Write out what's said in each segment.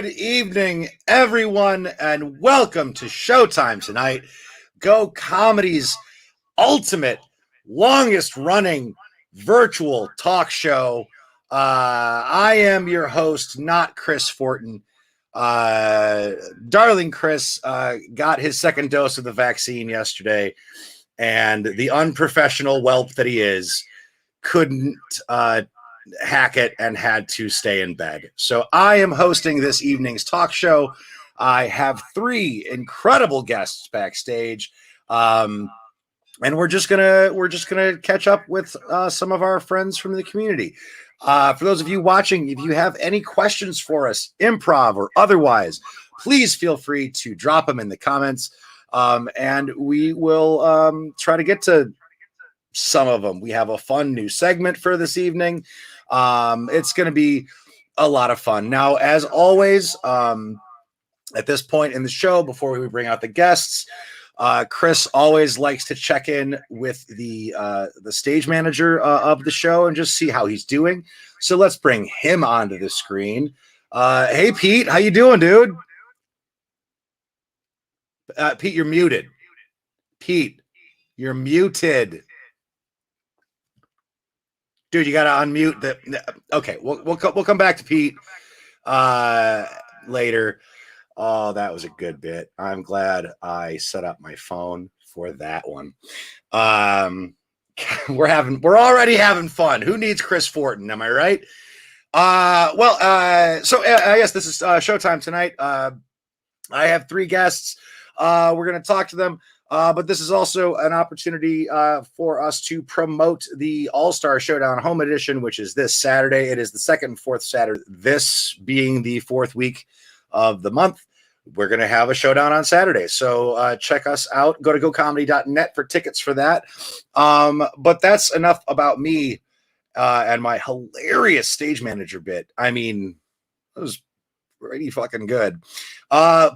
Good evening, everyone, and welcome to Showtime Tonight, Go Comedy's ultimate, longest-running virtual talk show. I am your host, not Chris Fortin. Darling Chris got his second dose of the vaccine yesterday, and the unprofessional whelp that he is couldn't hack it and had to stay in bed. So I am hosting this evening's talk show. I have three incredible guests backstage, and we're just gonna catch up with some of our friends from the community. For those of you watching, if you have any questions for us, improv or otherwise, please feel free to drop them in the comments, and we will try to get to some of them. We have a fun new segment for this evening. It's going to be a lot of fun. Now, as always, at this point in the show, before we bring out the guests, Chris always likes to check in with the stage manager of the show and just see how he's doing. So let's bring him onto the screen. Hey, Pete, how you doing, dude? Pete, you're muted. Pete, you're muted. Dude, you got to unmute the. Okay, we'll come back to Pete later. Oh, that was a good bit. I'm glad I set up my phone for that one. We're already having fun. Who needs Chris Fortin? Am I right? So I guess this is Showtime Tonight. I have three guests. We're going to talk to them. But this is also an opportunity for us to promote the All-Star Showdown Home Edition, which is this Saturday. It is the second and fourth Saturday. This being the fourth week of the month, we're going to have a showdown on Saturday. So check us out. Go to gocomedy.net for tickets for that. But that's enough about me and my hilarious stage manager bit. I mean, it was pretty fucking good.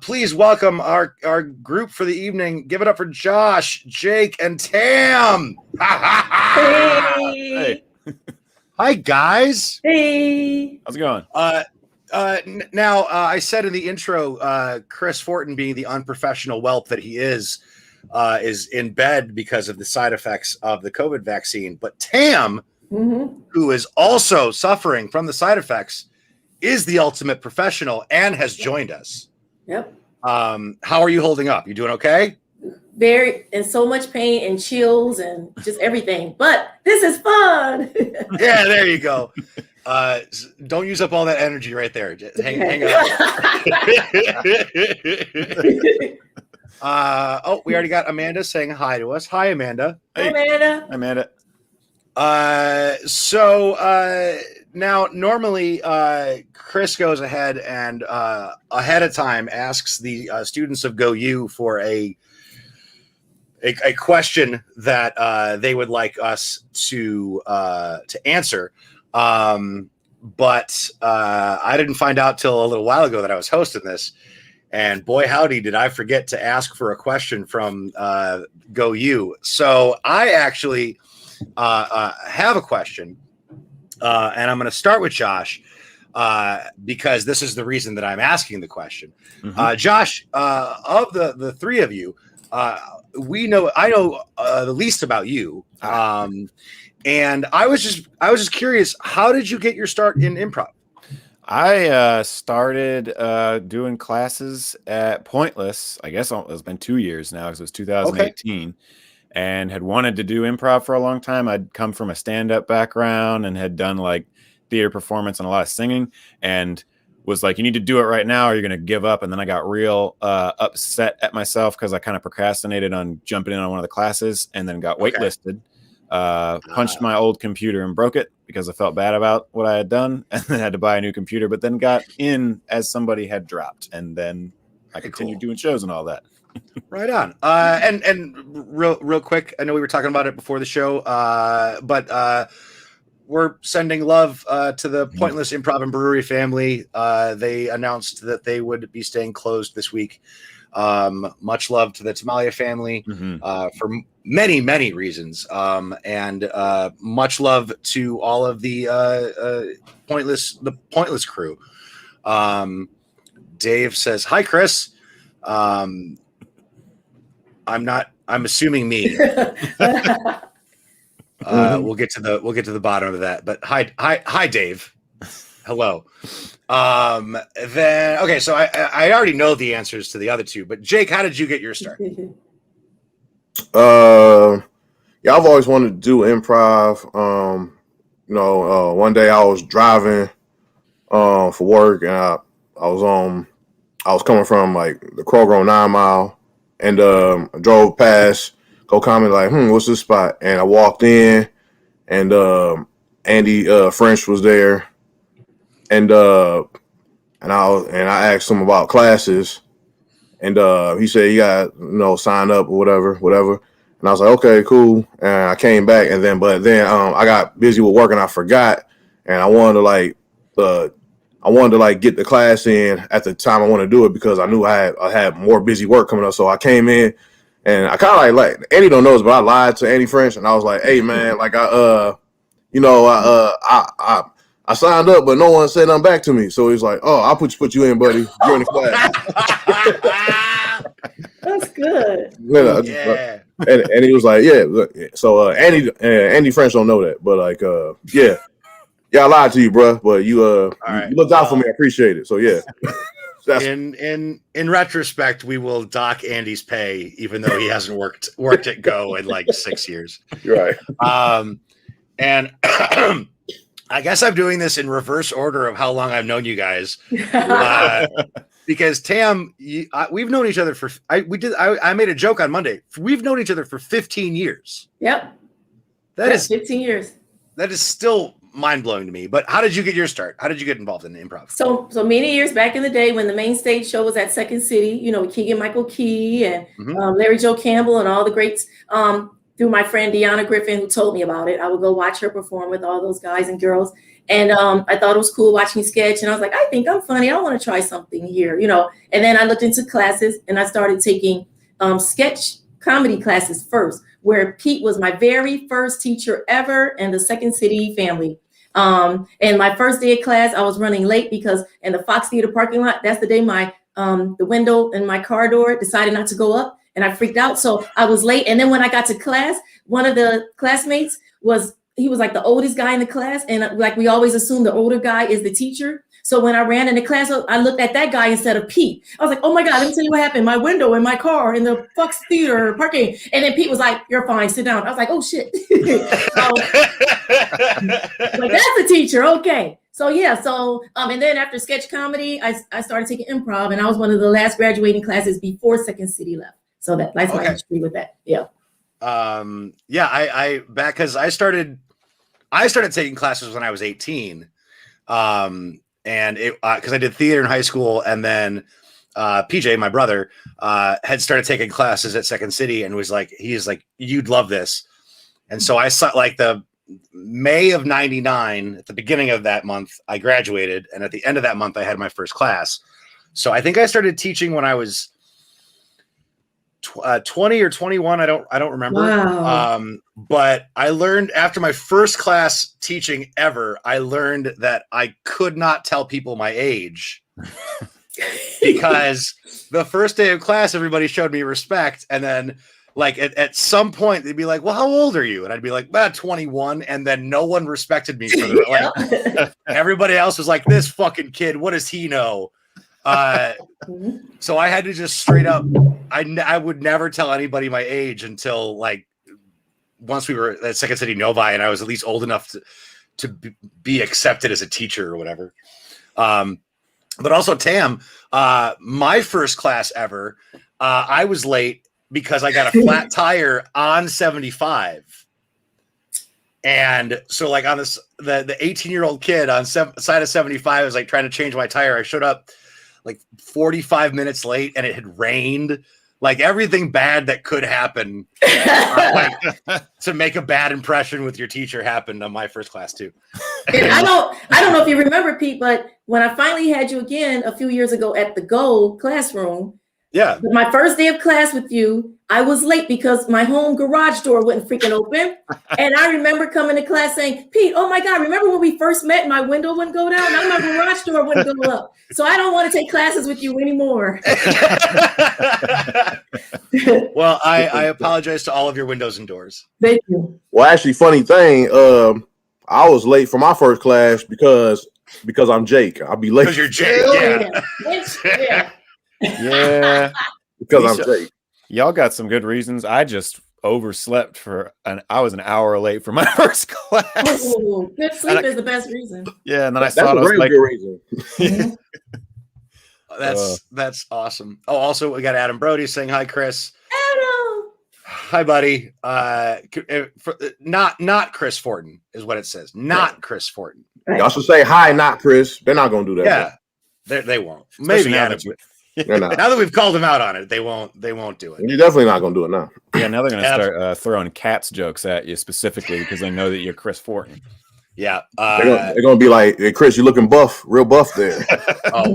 Please welcome our group for the evening. Give it up for Josh, Jake, and Tam. Hey. Hi, guys. Hey. How's it going? Now, I said in the intro, Chris Fortin, being the unprofessional whelp that he is in bed because of the side effects of the COVID vaccine. But Tam, who is also suffering from the side effects, is the ultimate professional and has joined us. Yep. How are you holding up? You doing okay? Very in so much pain and chills and just everything. But this is fun. Yeah, there you go. Don't use up all that energy right there. Just hang on. We already got Amanda saying hi to us. Hi, Amanda. Hey, Amanda. Amanda. Now, normally, Chris goes ahead and ahead of time asks the students of Go U for a question that they would like us to answer. But I didn't find out till a little while ago that I was hosting this. And boy, howdy, did I forget to ask for a question from Go U. So I actually have a question. And I'm going to start with Josh because this is the reason that I'm asking the question. Josh, of the three of you, I know the least about you. And I was just curious, how did you get your start in improv? I started doing classes at Pointless. I guess it's been 2 years now because it was 2018. Okay. And had wanted to do improv for a long time. I'd come from a stand-up background and had done like theater performance and a lot of singing, and was like, you need to do it right now or you're going to give up. And then I got real upset at myself because I kind of procrastinated on jumping in on one of the classes and then got waitlisted. Punched my old computer and broke it because I felt bad about what I had done, and then had to buy a new computer, but then got in as somebody had dropped. And then I continued doing shows and all that. Right on. And real quick, I know we were talking about it before the show, but we're sending love to the Pointless Improv and Brewery family. They announced that they would be staying closed this week. Much love to the Tamalia family for many, many reasons. And much love to all of the Pointless crew. Dave says, "Hi, Chris. I'm assuming me. We'll get to the bottom of that. But hi, Dave. Hello. Then okay, so I already know the answers to the other two, but Jake, how did you get your start? Yeah, I've always wanted to do improv. One day I was driving for work, and I was coming from like the Kroger on 9 Mile, and I drove past Go Comment like, what's this spot? And I walked in, and Andy French was there, and I asked him about classes, and he said you got sign up or whatever. And I was like, okay, cool. And I came back, but then I got busy with work and I forgot, and I wanted to get the class in at the time I wanted to do it because I knew I had more busy work coming up. So I came in, and I kind of like Andy don't know this, but I lied to Andy French, and I was like, hey man, like I signed up, but no one said nothing back to me. So he's like, oh, I'll put you in, buddy. You're in the class. That's good. Yeah. And he was like, yeah. So Andy French don't know that, but like, yeah, I lied to you, bro. But you looked out for me. I appreciate it. So yeah. In retrospect, we will dock Andy's pay, even though he hasn't worked at Go in like 6 years. Right. And I guess I'm doing this in reverse order of how long I've known you guys. Because Tam, we've known each other I made a joke on Monday. We've known each other for 15 years. Yep. That is 15 years. That is still mind-blowing to me. But how did you get your start? How did you get involved in improv? So many years back in the day when the main stage show was at Second City, Keegan Michael Key and Larry Joe Campbell and all the greats, through my friend Deanna Griffin, who told me about it. I would go watch her perform with all those guys and girls. And I thought it was cool watching sketch. And I was like, I think I'm funny. I want to try something here, And then I looked into classes and I started taking sketch comedy classes first, where Pete was my very first teacher ever in the Second City family. And my first day of class, I was running late because in the Fox Theater parking lot, that's the day my the window in my car door decided not to go up. And I freaked out. So I was late. And then when I got to class, one of the classmates was like the oldest guy in the class. And like we always assume the older guy is the teacher. So when I ran into class, I looked at that guy instead of Pete. I was like, oh my God, let me tell you what happened. My window in my car in the Fox Theater parking. And then Pete was like, you're fine, sit down. I was like, oh shit. Like that's the teacher. Okay. So yeah. And then after sketch comedy, I started taking improv, and I was one of the last graduating classes before Second City left. So that's my history with that. Yeah. I back because I started taking classes when I was 18. And it because I did theater in high school, and then PJ, my brother, had started taking classes at Second City, and he's like, you'd love this. And so I saw like the May of 99, at the beginning of that month, I graduated, and at the end of that month, I had my first class. So I think I started teaching when I was 20 or 21. I don't remember. Wow. But I learned after my first class teaching ever, I learned that I could not tell people my age because the first day of class, everybody showed me respect. And then like at some point they'd be like, well, how old are you? And I'd be like, 21. And then no one respected me for the like everybody else was like, this fucking kid, what does he know? So I had to just straight up, I would never tell anybody my age until like once we were at Second City Novi and I was at least old enough to be accepted as a teacher or whatever. But also Tam, my first class ever, I was late because I got a flat tire on 75. And so like on this, the 18-year-old kid on side of 75 was like trying to change my tire. I showed up like 45 minutes late and it had rained. Like everything bad that could happen to make a bad impression with your teacher happened on my first class too. And I don't know if you remember, Pete, but when I finally had you again a few years ago at the Go classroom, Yeah. But my first day of class with you, I was late because my home garage door wouldn't freaking open. And I remember coming to class saying, Pete, oh my God, remember when we first met, my window wouldn't go down? Now my garage door wouldn't go up. So I don't want to take classes with you anymore. Well, I apologize to all of your windows and doors. Thank you. Well, actually, funny thing, I was late for my first class because I'm Jake. I'll be late Because you're Jake. Yeah. Yeah. Yeah. because I'm Jake. Y'all got some good reasons. I just overslept I was an hour late for my first class. Ooh, good sleep is the best reason. Yeah, and then I That's thought a I was very like, good reason. That's awesome. Oh, also we got Adam Brody saying hi, Chris. Adam. Hi, buddy. Not Chris Fortin is what it says. Not Chris Fortin. Right. Y'all should say hi, not Chris. They're not gonna do that. Yeah, they won't. Especially Maybe now Adam. They're not. Now that we've called him out on it, they won't do it. You're definitely not gonna do it now. yeah, now they're gonna start throwing cats jokes at you specifically because they know that you're Chris Fortin. Yeah, They're gonna be like, hey, Chris, you looking buff, real buff there. oh,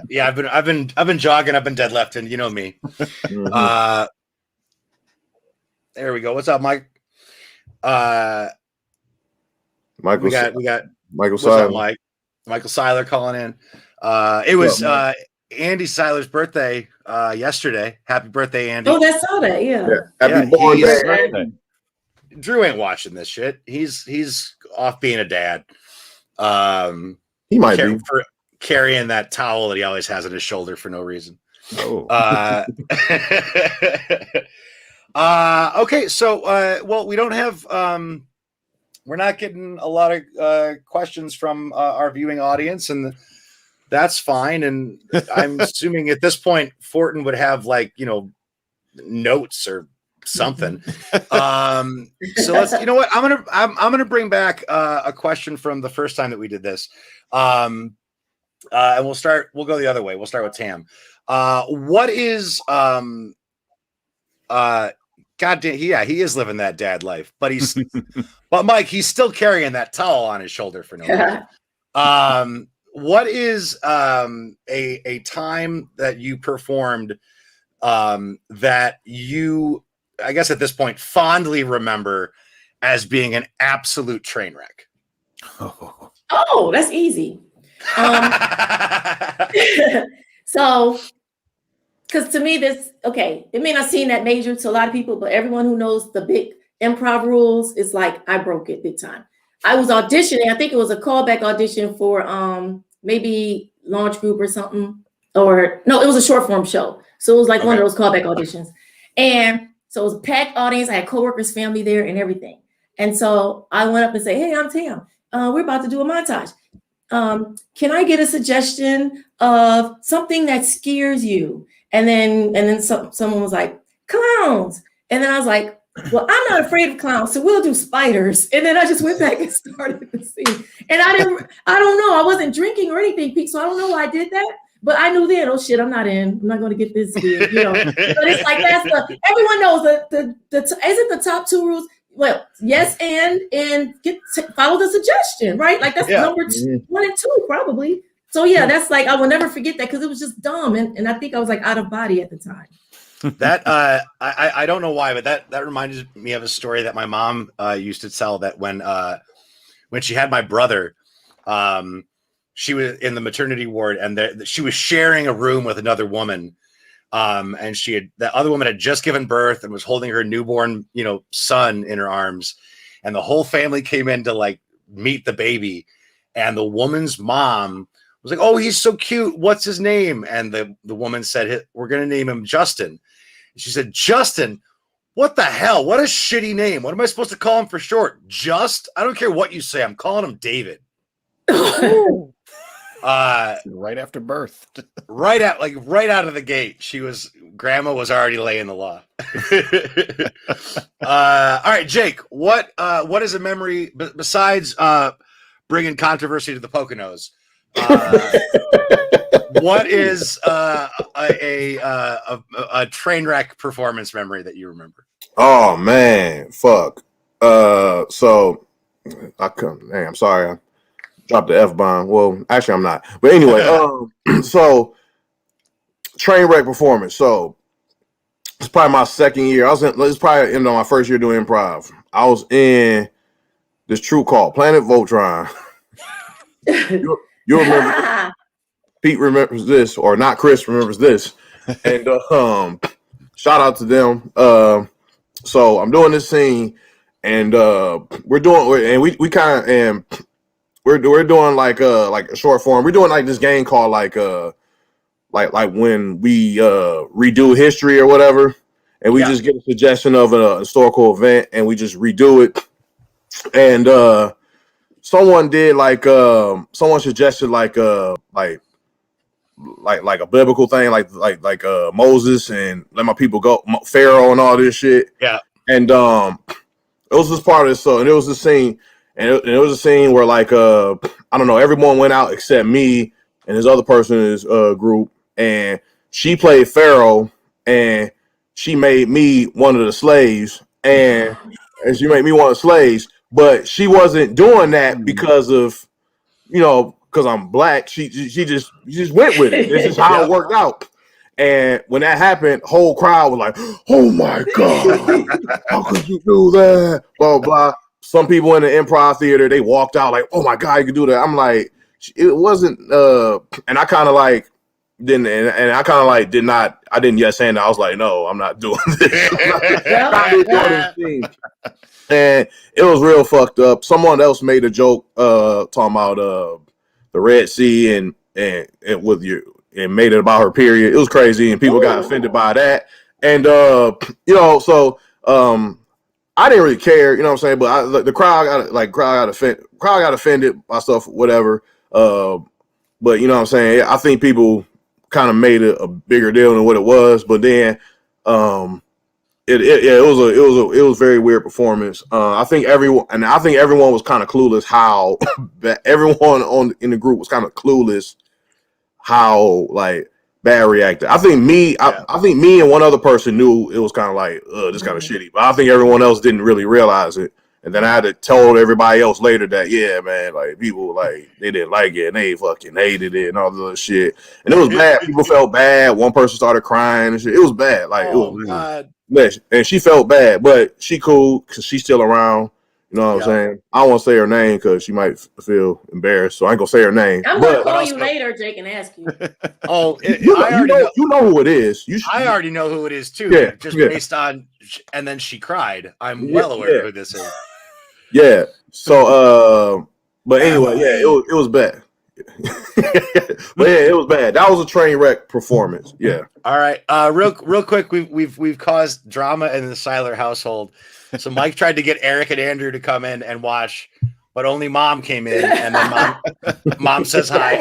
yeah. I've been jogging. I've been deadlifting. You know me. Mhm. There we go. What's up, Mike? Michael, We got Michael what's up, Seiler. Mike? Michael Seiler calling in. It was Andy Seiler's birthday yesterday. Happy birthday, Andy. Oh, I saw that. Yeah. Happy born day. Drew ain't watching this shit. He's off being a dad. He might be. For carrying that towel that he always has on his shoulder for no reason. Oh, Okay, so well, we don't have we're not getting a lot of questions from our viewing audience, and that's fine. And I'm assuming at this point Fortin would have notes or something. So let's, you know what, I'm gonna bring back a question from the first time that we did this, and we'll go the other way. We'll start with Tam. What is goddamn, yeah, he is living that dad life, but but Mike, he's still carrying that towel on his shoulder for no reason. What is a time that you performed that you, I guess at this point, fondly remember as being an absolute train wreck? Oh, that's easy. So, because to me, it may not seem that major to a lot of people, but everyone who knows the big improv rules is like, I broke it big time. I was auditioning. I think it was a callback audition for maybe Launch Group or something. Or no, it was a short form show. So it was like one of those callback auditions. And so it was a packed audience. I had coworkers, family there and everything. And so I went up and said, hey, I'm Tam. We're about to do a montage. Can I get a suggestion of something that scares you? And then someone was like, clowns. And then I was like, well, I'm not afraid of clowns, so we'll do spiders. And then I just went back and started the scene. And I don't know, I wasn't drinking or anything, Pete, so I don't know why I did that. But I knew then, oh shit, I'm not going to get this gig, you know. But it's like, everyone knows isn't the top two rules? Well, yes, and follow the suggestion, right? Like that's number 1 and 2, probably. So yeah, that's like, I will never forget that because it was just dumb. And I think I was like out of body at the time. That I don't know why, but that reminded me of a story that my mom used to tell, that when she had my brother, she was in the maternity ward and she was sharing a room with another woman. And that other woman had just given birth and was holding her newborn, son in her arms. And the whole family came in to like meet the baby. And the woman's mom was like, oh, he's so cute. What's his name? And the woman said, we're going to name him Justin. And she said, Justin, what the hell? What a shitty name. What am I supposed to call him for short? I don't care what you say. I'm calling him David. Right after birth. right out of the gate. Grandma was already laying the law. All right, Jake, what is a memory besides bringing controversy to the Poconos? What is a train wreck performance memory that you remember? Oh man, fuck. So I'm sorry, I dropped the F-bomb. Well, actually I'm not. But anyway, so train wreck performance. So it's probably my second year. It's probably my first year doing improv. I was in this troupe called Planet Voltron. you remember Pete remembers this, or not Chris remembers this. And shout out to them. So I'm doing this scene, and we're doing like a short form. We're doing like this game called like when we redo history or whatever, and we just get a suggestion of a historical event and we just redo it. And someone suggested like a biblical thing, like Moses and let my people go, Pharaoh and all this shit. Yeah. And it was just part of this. So, and it was a scene, and it was a scene where like I don't know, everyone went out except me and this other person in his group, and she played Pharaoh, and she made me one of the slaves, and she made me one of the slaves, but she wasn't doing that because of, because I'm black. She just went with it. This is how it worked out. And when that happened, whole crowd was like, "Oh my God, how could you do that?" Blah, blah, blah. Some people in the improv theater, they walked out like, "Oh my God, you could do that." I'm like, it wasn't, and I kind of like didn't, and I kind of like did not, I didn't yes and I was like, "No, I'm not doing this." And it was real fucked up. Someone else made a joke talking about the Red Sea and with you. And made it about her period. It was crazy, and people got offended by that. And so I didn't really care, you know what I'm saying. But the crowd got offended by stuff, whatever. But you know what I'm saying. I think people kind of made it a bigger deal than what it was. But then it was a very weird performance. I think everyone was kind of clueless how everyone in the group was kind of clueless how like bad reacted. I think me and one other person knew it was kind of like this kind of shitty, but I think everyone else didn't really realize it. And then I had to tell everybody else later that man, like people like they didn't like it and they fucking hated it and all this other shit. And it was bad. People felt bad. One person started crying and shit. It was bad. Like it was God. And she felt bad, but she cool because she's still around. You know what I'm saying? I don't want to say her name because she might feel embarrassed, so I ain't gonna say her name. I'm gonna call you later, Jake, and ask you. You know who it is. I already know who it is too. Yeah, based on, and then she cried. I'm well aware who this is. Yeah. So, but anyway, it was bad. But yeah, it was bad. That was a train wreck performance. Yeah. All right. Real quick, we've caused drama in the Seiler household. So Mike tried to get Eric and Andrew to come in and watch, but only Mom came in, and then Mom says hi.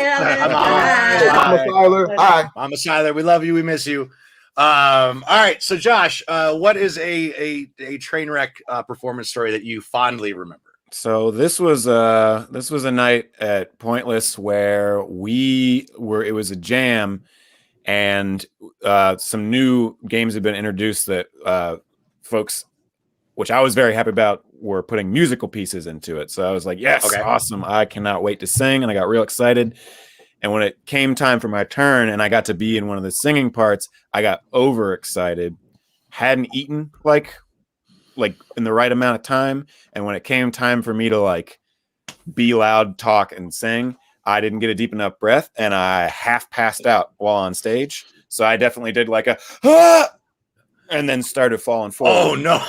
Mama Seiler. Hi. Mama Seiler, we love you. We miss you. All right. So Josh, what is a train wreck performance story that you fondly remember? So this was a night at Pointless where it was a jam, and some new games had been introduced that folks, which I was very happy about, were putting musical pieces into it. So I was like, yes, awesome. I cannot wait to sing. And I got real excited. And when it came time for my turn and I got to be in one of the singing parts, I got overexcited, hadn't eaten like in the right amount of time. And when it came time for me to like be loud, talk, and sing, I didn't get a deep enough breath and I half passed out while on stage. So I definitely did like a, and then started falling forward. Oh no.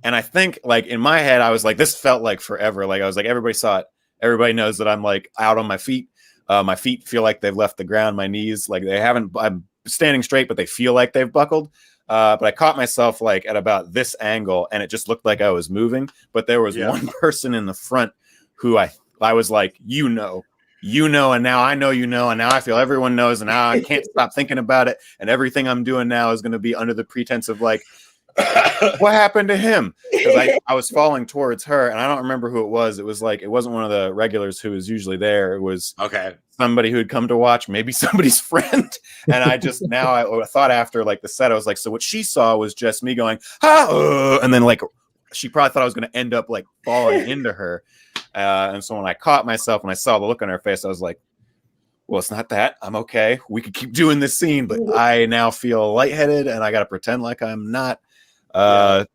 And I think like in my head, I was like, this felt like forever. Like I was like, everybody saw it. Everybody knows that I'm like out on my feet. My feet feel like they've left the ground. My knees, like they haven't, I'm standing straight, but they feel like they've buckled. But I caught myself like at about this angle and it just looked like I was moving. But there was one person in the front who I was like, you know, and now I know, and now I feel everyone knows, and now I can't stop thinking about it. And everything I'm doing now is going to be under the pretense of like, what happened to him? Because I was falling towards her, and I don't remember who it was. It was like, it wasn't one of the regulars who was usually there. It was somebody who had come to watch, maybe somebody's friend. And I just, now I thought after like the set, I was like, so what she saw was just me going, and then like, she probably thought I was going to end up like falling into her. And so when I caught myself and I saw the look on her face, I was like, well, it's not that. I'm okay. We could keep doing this scene, but I now feel lightheaded and I got to pretend like I'm not. I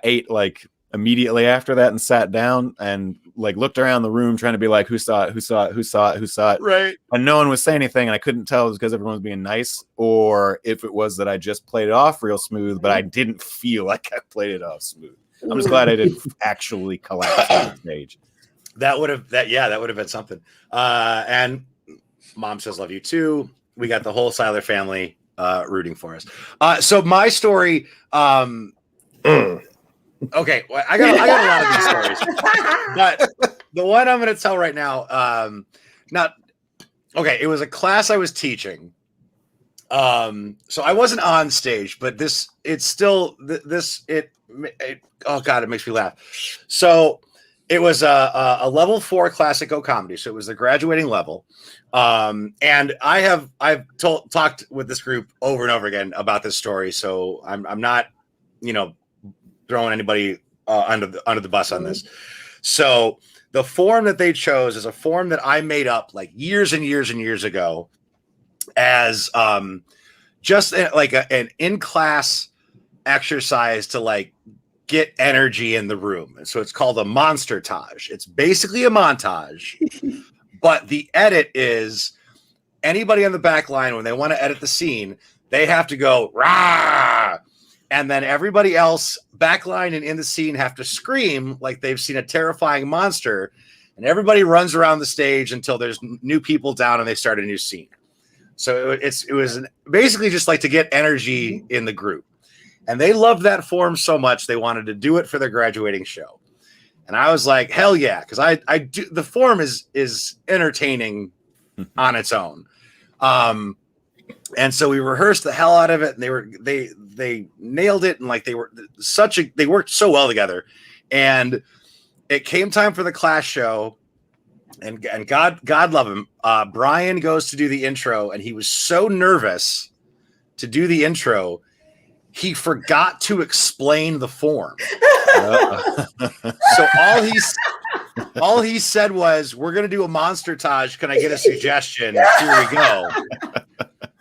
ate like immediately after that and sat down and like looked around the room trying to be like, who saw it? Who saw it? Who saw it? Who saw it? Right. And no one was saying anything. And I couldn't tell it was because everyone was being nice or if it was that I just played it off real smooth, but I didn't feel like I played it off smooth. I'm just glad I didn't actually collapse on the stage. That would have been something. And Mom says, love you too. We got the whole Seiler family rooting for us. So my story, okay, well, I got a lot of these stories, but the one I'm going to tell right now, it was a class I was teaching. So I wasn't on stage, but it oh God, it makes me laugh. So it was a level 4 classico comedy. So it was the graduating level. And I've talked with this group over and over again about this story. So I'm not, throwing anybody under the bus on this. So the form that they chose is a form that I made up like years and years and years ago as just like an in-class exercise to like get energy in the room. And so it's called a monster-tage. It's basically a montage, but the edit is anybody on the back line, when they want to edit the scene, they have to go, rah! And then everybody else backline and in the scene have to scream like they've seen a terrifying monster. And everybody runs around the stage until there's new people down and they start a new scene. So it was basically just like to get energy in the group. And they loved that form so much they wanted to do it for their graduating show. And I was like, hell yeah, because I do. The form is entertaining on its own. And so we rehearsed the hell out of it, and they nailed it, and like they worked so well together. And it came time for the class show, and God love him. Brian goes to do the intro, and he was so nervous to do the intro, he forgot to explain the form. So all he said was, "We're gonna do a monster-tage. Can I get a suggestion? Here we go."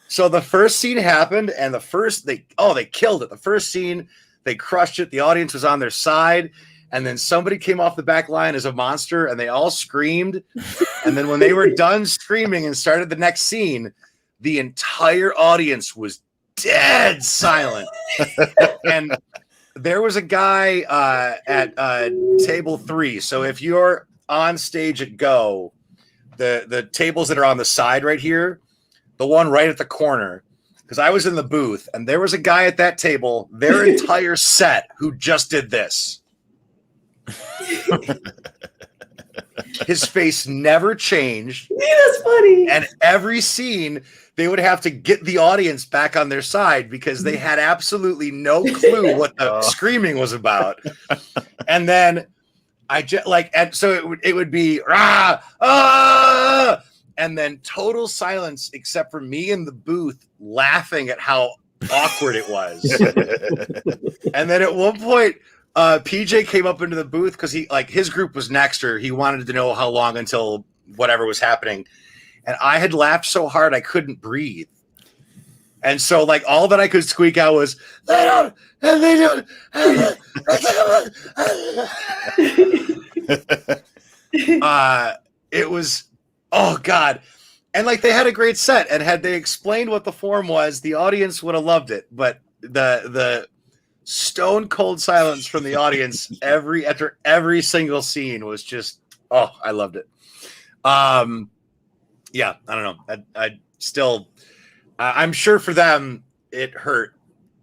So the first scene happened, and they killed it. The first scene, they crushed it. The audience was on their side, and then somebody came off the back line as a monster, and they all screamed. And then when they were done screaming and started the next scene, the entire audience was dead silent. And there was a guy at table 3. So if you're on stage at Go, the tables that are on the side right here, the one right at the corner, because I was in the booth and there was a guy at that table, their entire set, who just did this. His face never changed. Yeah, that's funny. And every scene, they would have to get the audience back on their side because they had absolutely no clue what the screaming was about. And then so it would be rah, ah, and then total silence except for me in the booth laughing at how awkward it was. And then at one point, PJ came up into the booth because his group was next, or he wanted to know how long until whatever was happening. And I had laughed so hard I couldn't breathe. And so like all that I could squeak out was, they don't. It was, oh God. And like they had a great set, and had they explained what the form was, the audience would have loved it. But the stone cold silence from the audience after every single scene was just, oh, I loved it. Yeah, I don't know. I still, I'm sure for them it hurt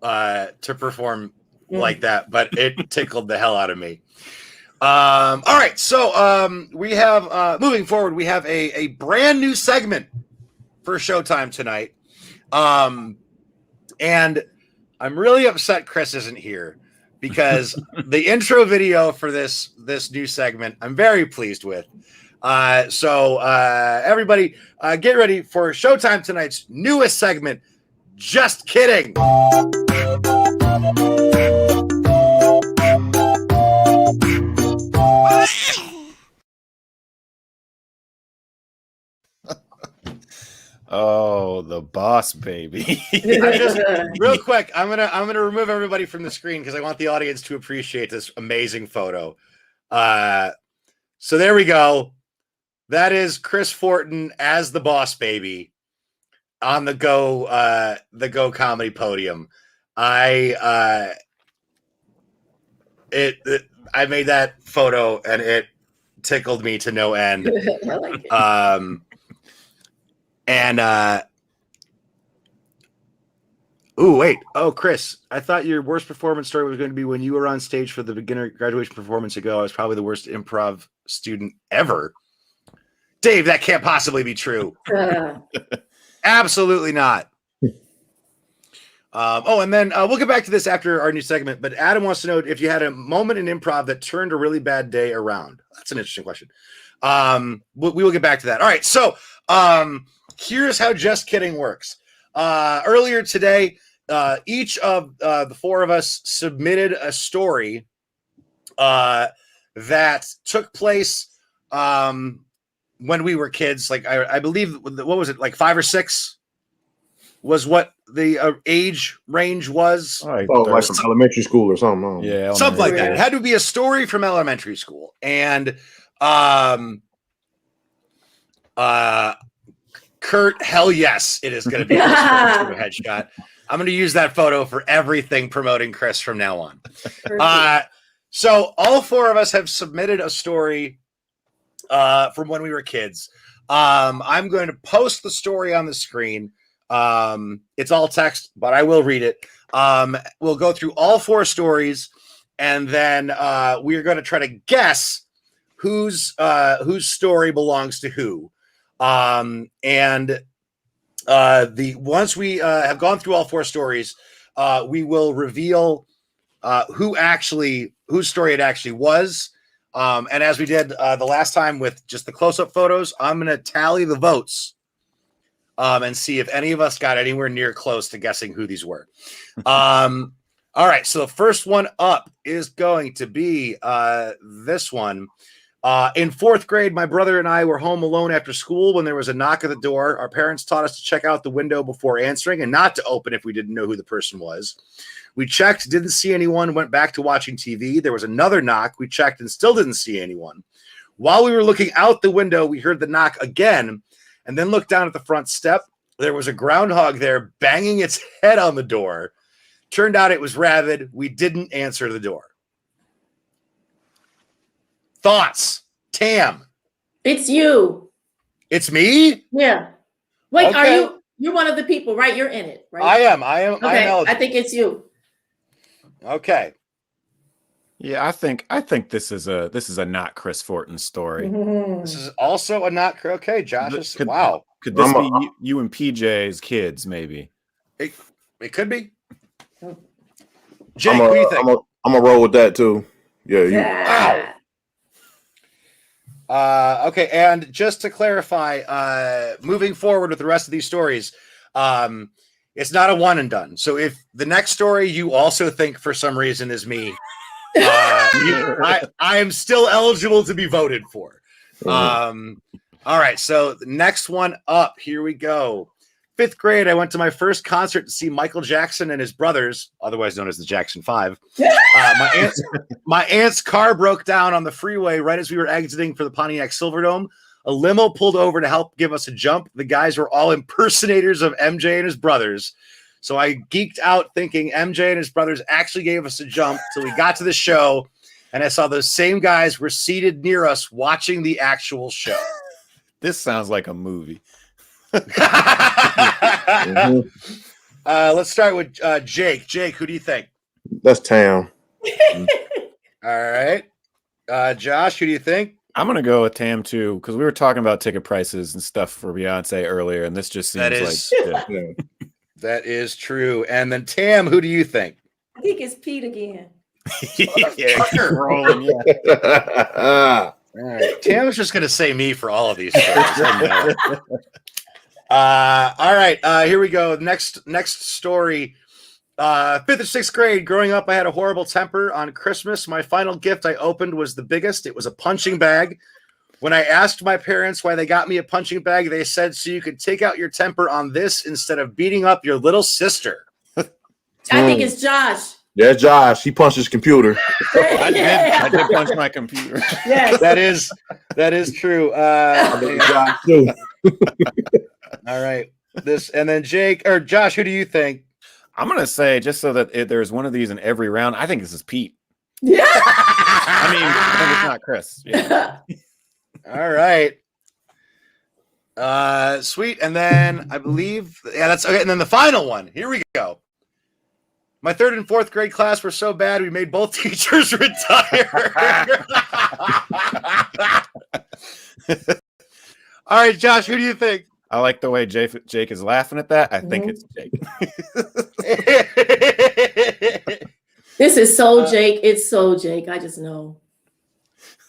to perform like that, but it tickled the hell out of me. All right, so we have moving forward, we have a brand new segment for Showtime Tonight, and I'm really upset Chris isn't here because the intro video for this new segment I'm very pleased with. So everybody, get ready for Showtime Tonight's newest segment. Just kidding. Oh, the boss baby. Real quick, I'm gonna remove everybody from the screen because I want the audience to appreciate this amazing photo. So there we go. That is Chris Fortin as the boss baby on the Go comedy podium. I made that photo and it tickled me to no end. I like it. Ooh, wait. Oh, Chris, I thought your worst performance story was going to be when you were on stage for the beginner graduation performance ago. I was probably the worst improv student ever. Dave, that can't possibly be true. Absolutely not. And then we'll get back to this after our new segment, but Adam wants to know if you had a moment in improv that turned a really bad day around. That's an interesting question. We will get back to that. All right. So here's how Just Kidding works. Earlier today, each of the four of us submitted a story that took place when we were kids. Like I believe, what was it, like 5 or 6 was what the age range was. Like from elementary school or something. Yeah, something like that. It had to be a story from elementary school. And Kurt, hell yes, it is going to be a headshot. I'm going to use that photo for everything promoting Chris from now on. So all 4 of us have submitted a story from when we were kids. I'm going to post the story on the screen. It's all text, but I will read it. We'll go through all 4 stories, and then we're going to try to guess whose story belongs to who. Once we have gone through all 4 stories, we will reveal whose story it actually was. And as we did the last time with just the close-up photos, I'm going to tally the votes and see if any of us got anywhere near close to guessing who these were. All right, so the first one up is going to be this one. In 4th grade, my brother and I were home alone after school when there was a knock at the door. Our parents taught us to check out the window before answering and not to open if we didn't know who the person was. We checked, didn't see anyone, went back to watching TV. There was another knock. We checked and still didn't see anyone. While we were looking out the window, we heard the knock again and then looked down at the front step. There was a groundhog there banging its head on the door. Turned out it was rabid. We didn't answer the door. Thoughts? Tam. It's you. It's me? Yeah. Wait, Okay. You're one of the people, right? You're in it, right? I am. Okay, I think it's you. Okay. Yeah, I think this is a not Chris Fortin story. This is also a not okay. Josh, wow. Could this be you and PJ's kids? Maybe it could be. Jake, what do you think? I'm gonna roll with that too. Yeah. Wow. Okay, and just to clarify, moving forward with the rest of these stories, it's not a one and done. So if the next story you also think for some reason is me, I am still eligible to be voted for. All right, so the next one up, here we go. 5th grade, I went to my first concert to see Michael Jackson and his brothers, otherwise known as the Jackson 5. My aunt's car broke down on the freeway right as we were exiting for the Pontiac Silverdome. A limo pulled over to help give us a jump. The guys were all impersonators of MJ and his brothers. So I geeked out thinking MJ and his brothers actually gave us a jump till we got to the show, and I saw those same guys were seated near us watching the actual show. this sounds like a movie. Let's start with Jake. Jake, who do you think? That's Tam. All right. Josh, who do you think? I'm gonna go with Tam too, because we were talking about ticket prices and stuff for Beyonce earlier, and this just seems That is true. And then Tam, who do you think? I think it's Pete again. Rolling, All right. Tam's just gonna say me for all of these stories. All right, here we go. Next story. 5th or 6th grade. Growing up, I had a horrible temper. On Christmas, my final gift I opened was the biggest. It was a punching bag. When I asked my parents why they got me a punching bag, they said so you could take out your temper on this instead of beating up your little sister. I think it's Josh. Yeah, Josh. He punched his computer. I did punch my computer. Yes. That is true. Josh too. All right. And then Jake or Josh, who do you think? I'm gonna say, just so that there's one of these in every round, I think this is Pete. Yeah. I mean, I think it's not Chris. Yeah. All right. Sweet. And then I believe, that's okay. And then the final one. Here we go. My 3rd and 4th grade class were so bad we made both teachers retire. All right, Josh, who do you think? I like the way Jake is laughing at that. I think it's Jake. This is so Jake. It's so Jake. I just know.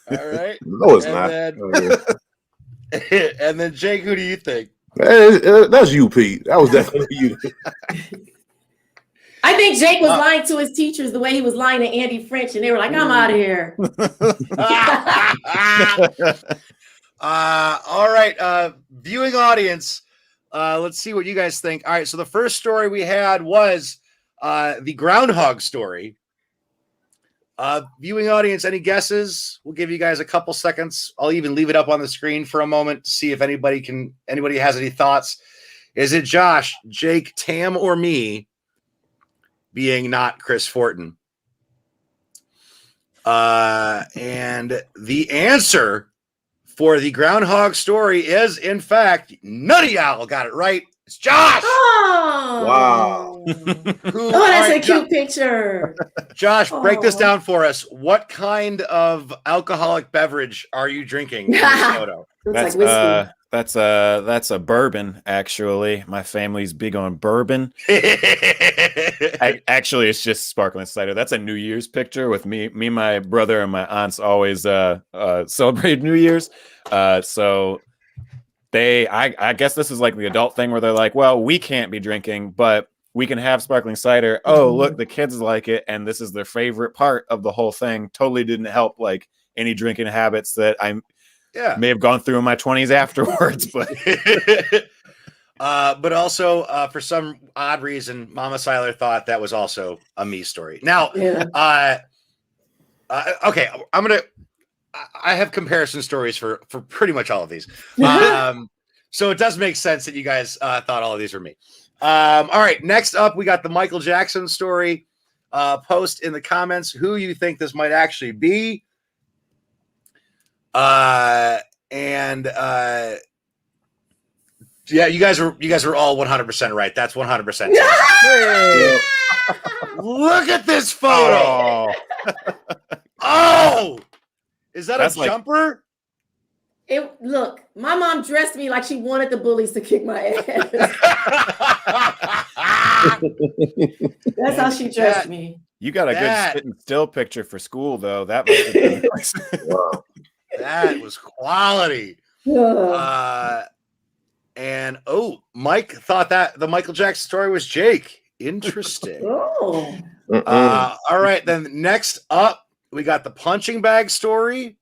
All right. No, it's And not. And then Jake, who do you think? That's you, Pete. That was definitely you. I think Jake was lying to his teachers the way he was lying to Andy French, and they were like, I'm out of here. All right. Viewing audience, let's see what you guys think. All right. So the first story we had was the groundhog story. Viewing audience, any guesses? We'll give you guys a couple seconds. I'll even leave it up on the screen for a moment to see if anybody has any thoughts. Is it Josh, Jake, Tam, or me? Being not Chris Fortin. And the answer for the groundhog story is, in fact, none of y'all got it right. It's Josh. Oh, Wow. That's a cute picture. Josh, break this down for us. What kind of alcoholic beverage are you drinking in this photo? Looks like whiskey. That's a bourbon, actually. My family's big on bourbon. Actually, it's just sparkling cider. That's a New Year's picture with me, my brother, and my aunts always celebrate New Year's. So I guess this is like the adult thing where they're like, well, we can't be drinking, but we can have sparkling cider. Oh, look, the kids like it, and this is their favorite part of the whole thing. Totally didn't help like any drinking habits that may have gone through in my 20s afterwards, but also for some odd reason, Mama Seiler thought that was also a me story. Now, okay, I have comparison stories for pretty much all of these. So it does make sense that you guys thought all of these were me. All right, next up, we got the Michael Jackson story. Post in the comments who you think this might actually be. Yeah, you guys are all 100% right. That's 100%. Hey. Look at this photo. Oh, is that a jumper? Look, my mom dressed me like she wanted the bullies to kick my ass. That's how she dressed me. You got a good sitting still picture for school, though. That must have been nice. Wow. That was quality. And Mike thought that the Michael Jackson story was Jake. Interesting. All right, then next up, we got the punching bag story.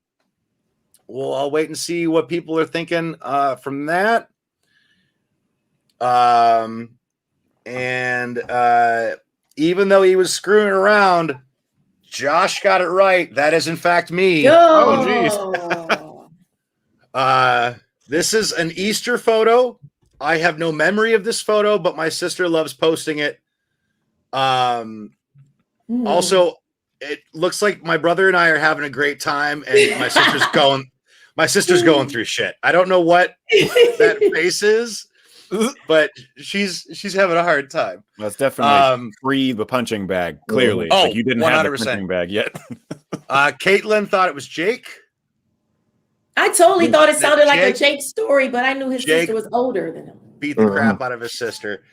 Well, I'll wait and see what people are thinking from that. And even though he was screwing around, Josh got it right. That is, in fact, me. Oh, geez. This is an Easter photo. I have no memory of this photo, but my sister loves posting it. Also, it looks like my brother and I are having a great time, and my sister's going through shit. I don't know what that face is, but she's having a hard time. That's definitely free the punching bag. Clearly, like you didn't 100%. Have the punching bag yet. Caitlin thought it was Jake. I totally thought it sounded like a Jake story, but I knew his sister was older than him. Beat the crap out of his sister.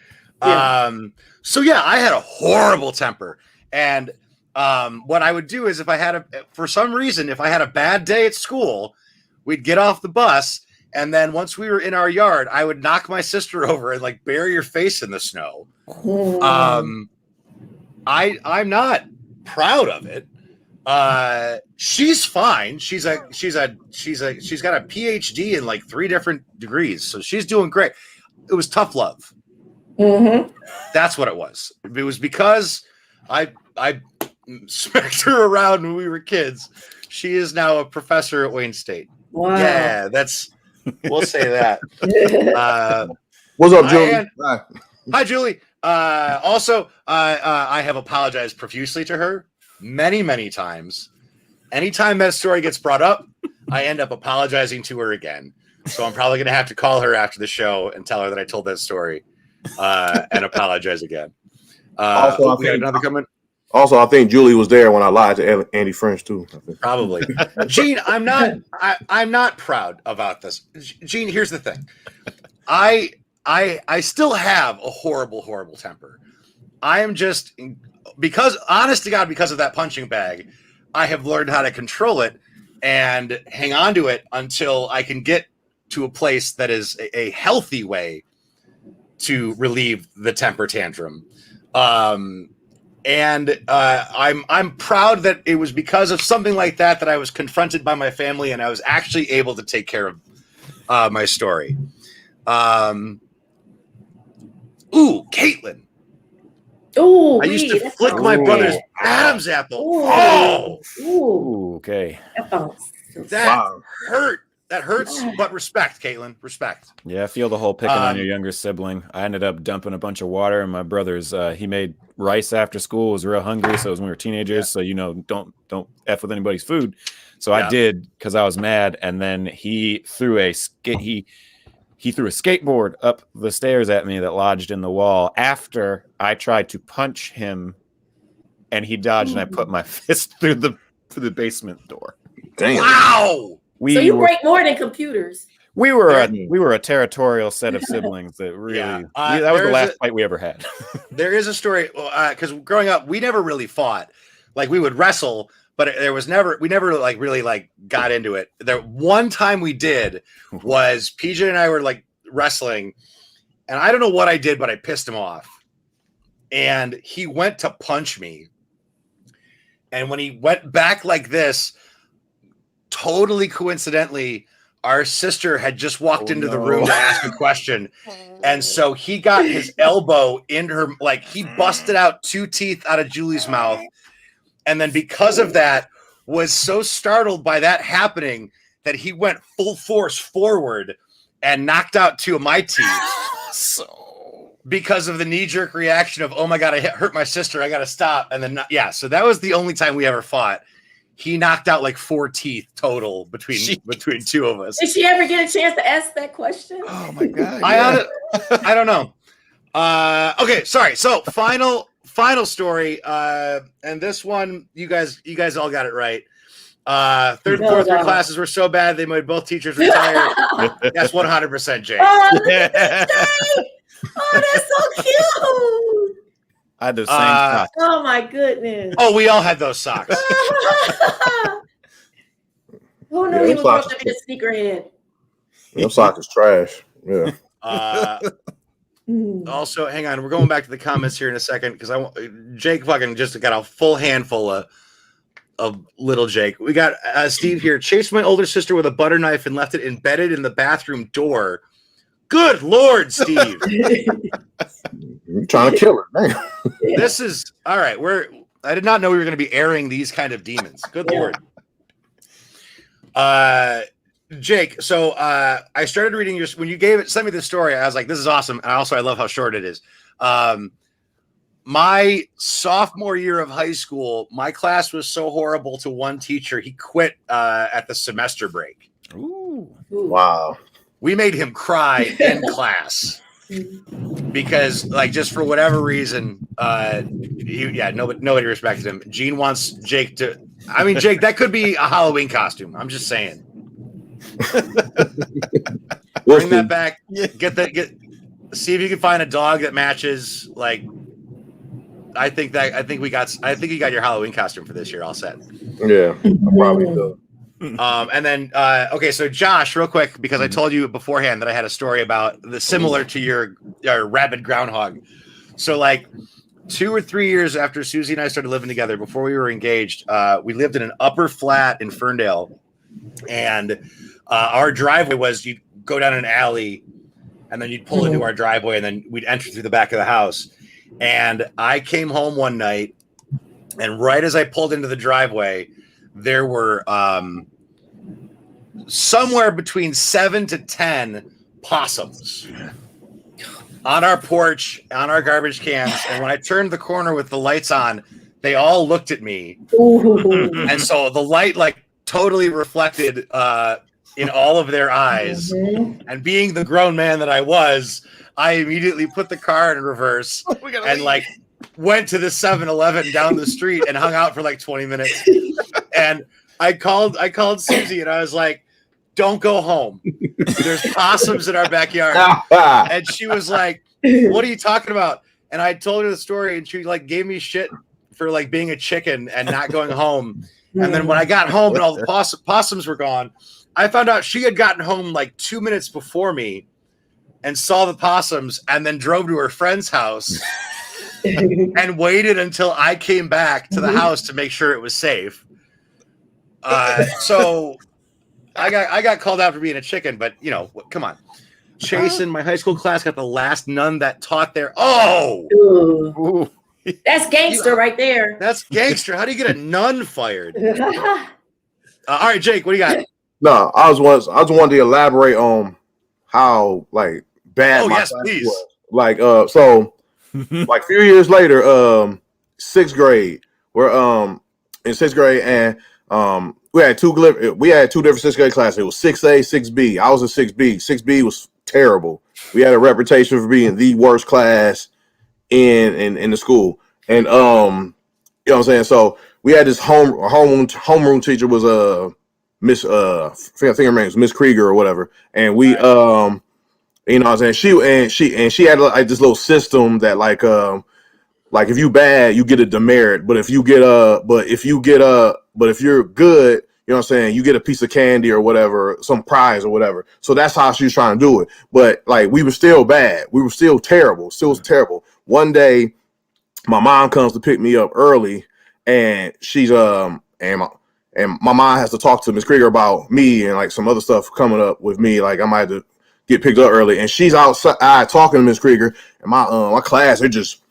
Yeah. So yeah, I had a horrible temper, and what I would do is if I had a bad day at school, we'd get off the bus, and then once we were in our yard, I would knock my sister over and like bury her face in the snow. I'm not proud of it. She's fine. She's got a PhD in like 3 different degrees, so she's doing great. It was tough love. Mm-hmm. That's what it was. It was because I smacked her around when we were kids. She is now a professor at Wayne State. Wow. Yeah, we'll say that. What's up, Julie? Hi, Julie. Also, I have apologized profusely to her many, many times. Anytime that story gets brought up, I end up apologizing to her again. So I'm probably going to have to call her after the show and tell her that I told that story and apologize again. Also, we got another comment. Also, I think Julie was there when I lied to Andy French too. Probably. Gene, I'm not proud about this. Gene, here's the thing. I still have a horrible, horrible temper. I am just, because, honest to God, because of that punching bag, I have learned how to control it and hang on to it until I can get to a place that is a healthy way to relieve the temper tantrum. And I'm proud that it was because of something like that I was confronted by my family and I was actually able to take care of my story. Caitlin. Oh, I used to flick my brother's Adam's apple. Ooh. Okay. That hurt. That hurts, but respect, Caitlin. Respect. Yeah, I feel the whole picking on your younger sibling. I ended up dumping a bunch of water in my brother's. He made rice after school. Was real hungry, so it was when we were teenagers. Yeah. So don't f with anybody's food. So I did because I was mad, and then he threw a skateboard up the stairs at me that lodged in the wall after I tried to punch him, and he dodged, and I put my fist through the basement door. Damn! Wow. So you break more than computers. We were a territorial set of siblings that really that was the last fight we ever had. There is a story because growing up we never really fought. Like we would wrestle, but we never like really like got into it. The one time we did was PJ and I were like wrestling, and I don't know what I did, but I pissed him off, and he went to punch me, and when he went back like this, totally coincidentally, our sister had just walked into the room to ask a question. And so he got his elbow in her, like he busted out 2 teeth out of Julie's mouth. And then because of that, was so startled by that happening that he went full force forward and knocked out 2 of my teeth. Because of the knee-jerk reaction of, oh my God, I hurt my sister, I got to stop. And then, so that was the only time we ever fought. He knocked out like 4 teeth total between 2 of us. Did she ever get a chance to ask that question? Oh my God! I don't know. Okay, sorry. So final story, and this one you guys all got it right. Third and fourth grade classes were so bad they made both teachers retire. That's 100% Jake. Oh, that's so cute. I had those same socks. Oh my goodness. Oh, we all had those socks. Who knew he was going to be a sneakerhead? Them socks is trash. Yeah. Also, hang on. We're going back to the comments here in a second because Jake fucking just got a full handful of little Jake. We got Steve here. Chased my older sister with a butter knife and left it embedded in the bathroom door. Good Lord, Steve. You're trying to kill her. Man. This is all right. I did not know we were going to be airing these kind of demons. Good Lord. Jake, so I started reading when you sent me the story, I was like, this is awesome. And I love how short it is. My sophomore year of high school, my class was so horrible to one teacher, he quit at the semester break. Ooh. Wow. We made him cry in class because, like, just for whatever reason, nobody respected him. Gene wants Jake to. I mean, Jake, that could be a Halloween costume. I'm just saying. Bring that back. See if you can find a dog that matches. Like, I think you got your Halloween costume for this year all set. Yeah, I probably do. And then okay, so Josh, real quick, because I told you beforehand that I had a story about similar to your rabid groundhog. So like 2 or 3 years after Susie and I started living together, before we were engaged, we lived in an upper flat in Ferndale, and our driveway was, you'd go down an alley and then you'd pull into our driveway and then we'd enter through the back of the house. And I came home one night, and right as I pulled into the driveway, there were somewhere between 7 to 10 possums on our porch, on our garbage cans. And when I turned the corner with the lights on, they all looked at me. And so the light like totally reflected in all of their eyes. And being the grown man that I was, I immediately put the car in reverse and like went to the 7-Eleven down the street and hung out for like 20 minutes. And I called Susie and I was like, don't go home. There's possums in our backyard. And she was like, what are you talking about? And I told her the story, and she like gave me shit for like being a chicken and not going home. And then when I got home and all the possums were gone, I found out she had gotten home like 2 minutes before me and saw the possums, and then drove to her friend's house and waited until I came back to the house to make sure it was safe. So I got called out for being a chicken, but you know, come on. Chase in my high school class got the last nun that taught there. Oh, that's gangster right there. That's gangster. How do you get a nun fired? All right, Jake, what do you got? No, I just wanted to elaborate on how like bad my class was. Like so like a few years later, 6th grade, we're in 6th grade, and we had two different 6th grade classes. It was 6A, 6B. I was in 6B. 6B was terrible. We had a reputation for being the worst class in the school. And you know what I'm saying? So we had this homeroom teacher was Miss I think her name was Miss Krieger or whatever. And we you know what I'm saying, she had like this little system that like if you bad, you get a demerit, but if you're good, you know what I'm saying, you get a piece of candy or whatever, some prize or whatever. So that's how she was trying to do it. But like we were still bad. We were still terrible. Terrible. One day my mom comes to pick me up early, and she's and my mom has to talk to Miss Krieger about me and like some other stuff coming up with me. Like I might have to get picked up early, and she's outside talking to Miss Krieger, and my class, they're just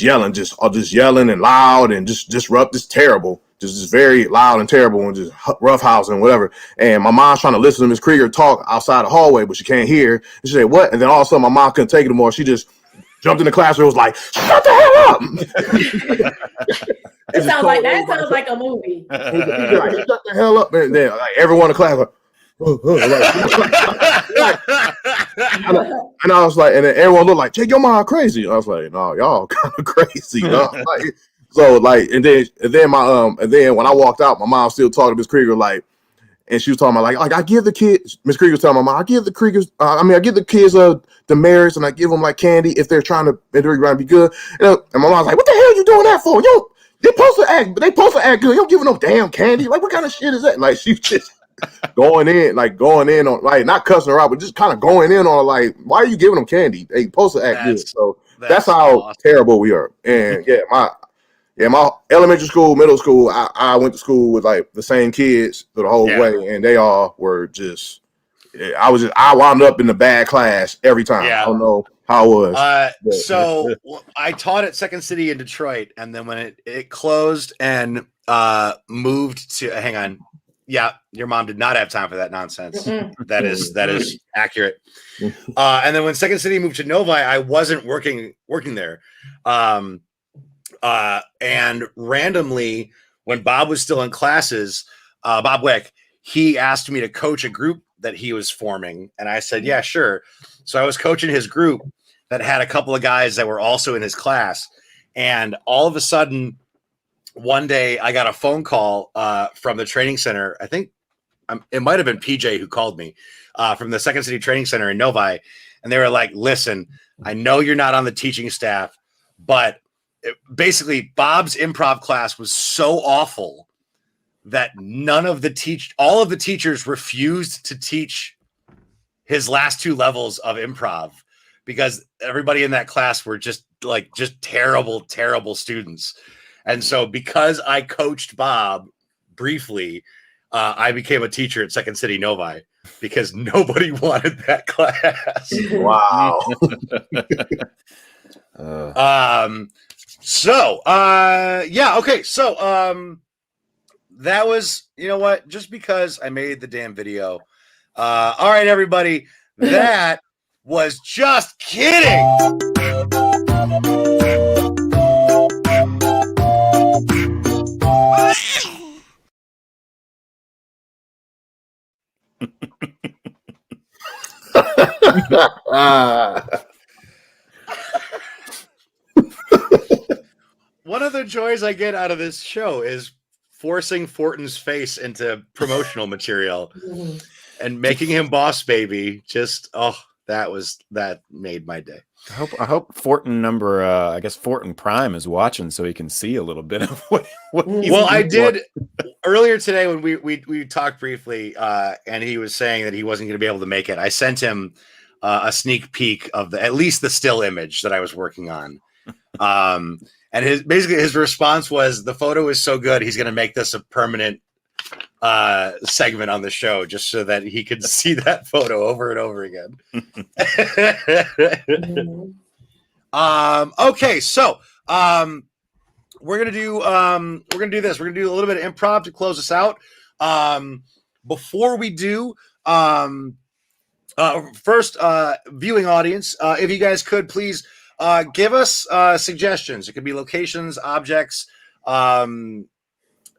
yelling, just yelling and loud and just disrupt. It's terrible. Just very loud and terrible and just roughhousing and whatever. And my mom's trying to listen to Miss Krieger talk outside the hallway, but she can't hear. And she said, what? And then all of a sudden my mom couldn't take it anymore. She just jumped in the classroom and was like, shut the hell up. That sounds like a movie. Like, shut the hell up. And then like everyone in the class like, and I was like, and then everyone looked like, Jake, your mom crazy. I was like, no, y'all kind of crazy. Like, so like, and then when I walked out, my mom still talking to Miss Krieger, like, and she was talking about like I give the kids, Miss Krieger was telling my mom, I give the kids the merits, and I give them like candy if they're trying to be good. And my mom's like, what the hell are you doing that for? Yo, they supposed to act good. You don't give them no damn candy. Like, what kind of shit is that? Like, she just going in on like not cussing her out, but just kind of going in on like, why are you giving them candy? They supposed to act good. So that's how awesome. Terrible we are. And my elementary school, middle school, I went to school with like the same kids the whole way, and they all were just. I wound up in the bad class every time. Yeah. I don't know how it was. So I taught at Second City in Detroit, and then when it closed and moved to, hang on. Yeah, your mom did not have time for that nonsense. That is accurate. And then when Second City moved to Novi, I wasn't working there. And randomly, when Bob was still in classes, Bob Wick, he asked me to coach a group that he was forming. And I said, yeah, sure. So I was coaching his group that had a couple of guys that were also in his class. And all of a sudden, one day I got a phone call from the training center. I think it might have been PJ who called me from the Second City Training Center in Novi. And they were like, listen, I know you're not on the teaching staff, but basically Bob's improv class was so awful that all of the teachers refused to teach his last 2 levels of improv because everybody in that class were just terrible students. And so because I coached Bob briefly, I became a teacher at Second City Novi because nobody wanted that class. Wow. Okay. So that was, you know what? Just because I made the damn video. All right, everybody. That was just kidding. One of the joys I get out of this show is forcing Fortin's face into promotional material and making him boss baby. Just that made my day. I hope Fortin number I guess Fortin Prime is watching so he can see a little bit of what he's well, I did earlier today when we talked briefly and he was saying that he wasn't going to be able to make it. I sent him a sneak peek of at least the still image that I was working on. And his response was, the photo is so good, he's going to make this a permanent segment on the show just so that he could see that photo over and over again. Okay, so we're gonna do this. We're gonna do a little bit of improv to close us out. Before we do, first, viewing audience, if you guys could please give us suggestions. It could be locations, objects,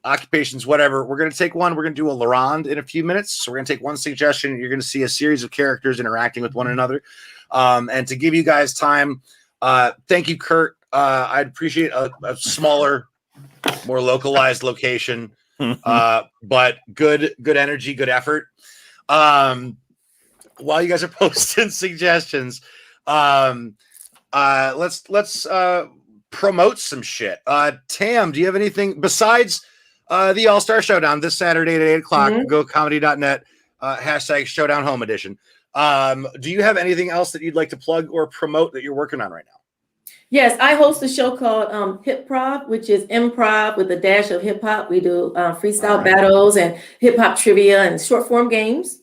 occupations, whatever. We're going to take one. We're going to do a Laurent in a few minutes. So we're going to take one suggestion. You're going to see a series of characters interacting with one another. And to give you guys time, thank you, Kurt. I'd appreciate a smaller, more localized location, but good energy, good effort. While you guys are posting suggestions, let's promote some shit. Tam, do you have anything besides the All-Star Showdown this Saturday at 8 o'clock? GoComedy.net, hashtag Showdown Home Edition. Do you have anything else that you'd like to plug or promote that you're working on right now? Yes, I host a show called Hip Prov, which is improv with a dash of hip hop. We do freestyle battles and hip hop trivia and short form games.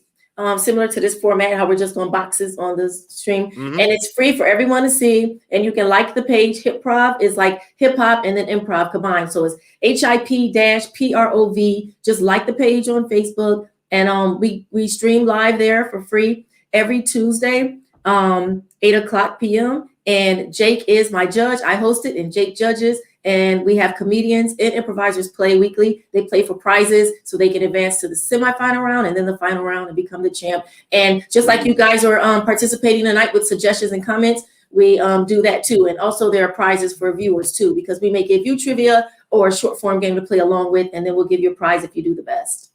Similar to this format, how we're just on boxes on the stream. And it's free for everyone to see. And you can like the page. Hip Prov is like hip hop and then improv combined. So it's HIP-PROV. Just like the page on Facebook. And we stream live there for free every Tuesday, 8 o'clock p.m. And Jake is my judge. I host it and Jake judges. And we have comedians and improvisers play weekly. They play for prizes so they can advance to the semifinal round and then the final round and become the champ. And just like you guys are participating tonight with suggestions and comments, we do that too. And also there are prizes for viewers too, because we may give you trivia or a short form game to play along with, and then we'll give you a prize if you do the best.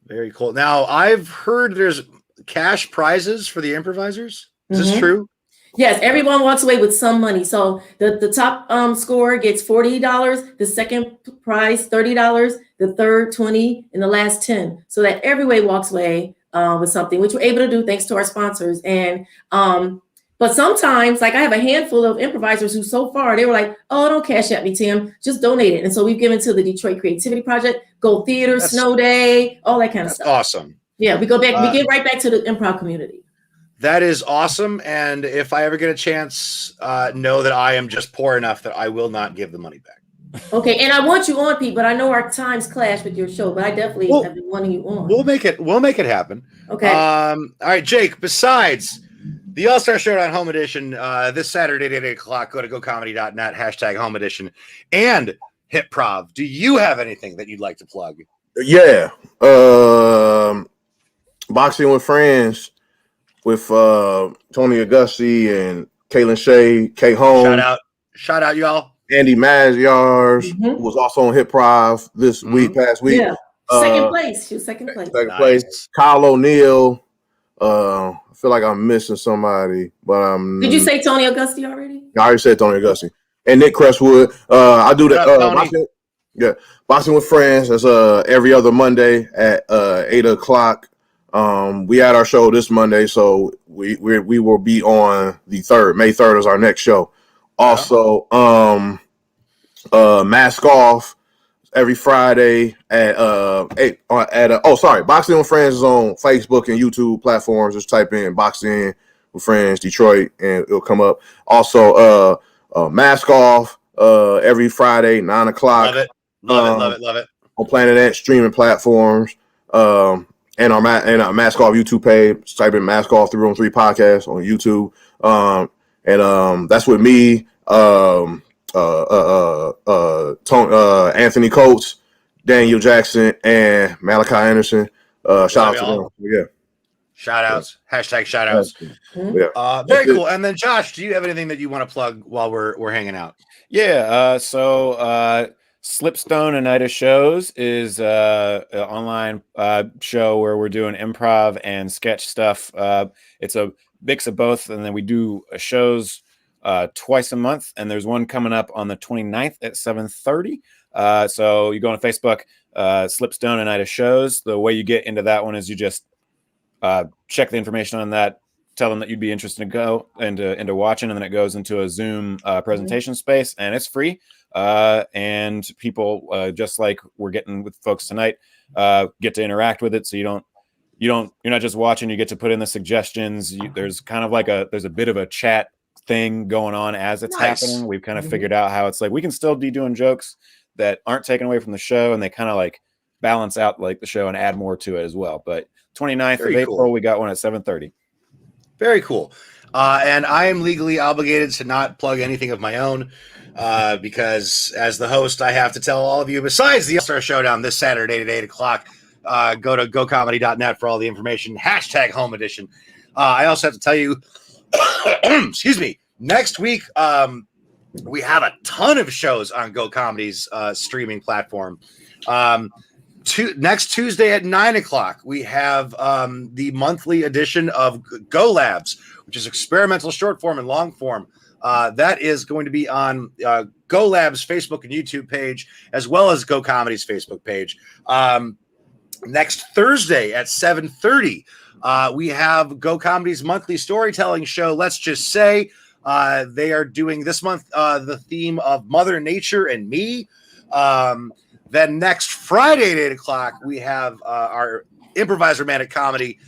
Very cool. Now, I've heard there's cash prizes for the improvisers. Is this true? Yes, everyone walks away with some money. So the top scorer gets $40, the second prize $30, the third $20, and the last $10. So that everybody walks away with something, which we're able to do thanks to our sponsors. And but sometimes, like I have a handful of improvisers who so far they were like, "Oh, don't cash at me, Tim. Just donate it." And so we've given to the Detroit Creativity Project, Gold Theater, Snow Day, all that kind of stuff. Awesome. Yeah, we go back. We get right back to the improv community. That is awesome. And if I ever get a chance, know that I am just poor enough that I will not give the money back. Okay. And I want you on, Pete, but I know our times clash with your show, but I definitely have been wanting you on. We'll make it happen. Okay. All right, Jake, besides the All-Star Showdown Home Edition, this Saturday at 8 o'clock, go to GoComedy.net, hashtag Home Edition, and Hip Prov. Do you have anything that you'd like to plug? Yeah. Boxing with Friends with Tony Augusti and Kaylin Shea, K Home. Shout out, y'all. Andy Mazyars, who was also on Hip Prov this past week. Yeah. Second place. She was second place. Second place. Kyle O'Neal. I feel like I'm missing somebody, but Did you say Tony Augusti already? I already said Tony Augusti. And Nick Crestwood. I do that. Boxing with Friends. That's every other Monday at 8 o'clock. We had our show this Monday, so we will be on the 3rd. May 3rd is our next show. Also, Mask Off every Friday at Boxing with Friends is on Facebook and YouTube platforms. Just type in Boxing with Friends Detroit and it'll come up. Also, Mask Off every Friday 9 o'clock. Love it. On Planet Ant streaming platforms. And our Mask Off YouTube page. Type in Mask Off 3-on-3 podcast on YouTube. And that's with me, Anthony Coates, Daniel Jackson, and Malachi Anderson. Shout out to them. Yeah. Shout outs. Hashtag shout outs. Yeah. Very cool. And then Josh, do you have anything that you want to plug while we're hanging out? Yeah. So Slipstone and Night of Shows is an online show where we're doing improv and sketch stuff. It's a mix of both, and then we do shows twice a month, and there's one coming up on the 29th at 7:30. So you go on Facebook, Slipstone and Night of Shows. The way you get into that one is you just check the information on that, tell them that you'd be interested to go into watching, and then it goes into a Zoom presentation space, and it's free. And people, just like we're getting with folks tonight, get to interact with it. So you're not just watching, you get to put in the suggestions. There's kind of like there's a bit of a chat thing going on as it's happening. We've kind of figured out how it's like, we can still be doing jokes that aren't taken away from the show, and they kind of like balance out like the show and add more to it as well. But 29th of April, we got one at 7:30. Very cool. And I am legally obligated to not plug anything of my own. Because as the host, I have to tell all of you, besides the All-Star Showdown this Saturday at 8 o'clock, go to gocomedy.net for all the information, hashtag home edition. I also have to tell you, excuse me, next week, we have a ton of shows on Go Comedy's streaming platform. Next Tuesday at 9 o'clock, we have the monthly edition of Go Labs, which is experimental short form and long form. That is going to be on Go Lab's Facebook and YouTube page, as well as Go Comedy's Facebook page. Next Thursday at 7:30, we have Go Comedy's monthly storytelling show, Let's Just Say. They are doing this month the theme of Mother Nature and Me. Then next Friday at 8 o'clock, we have our improviser manic comedy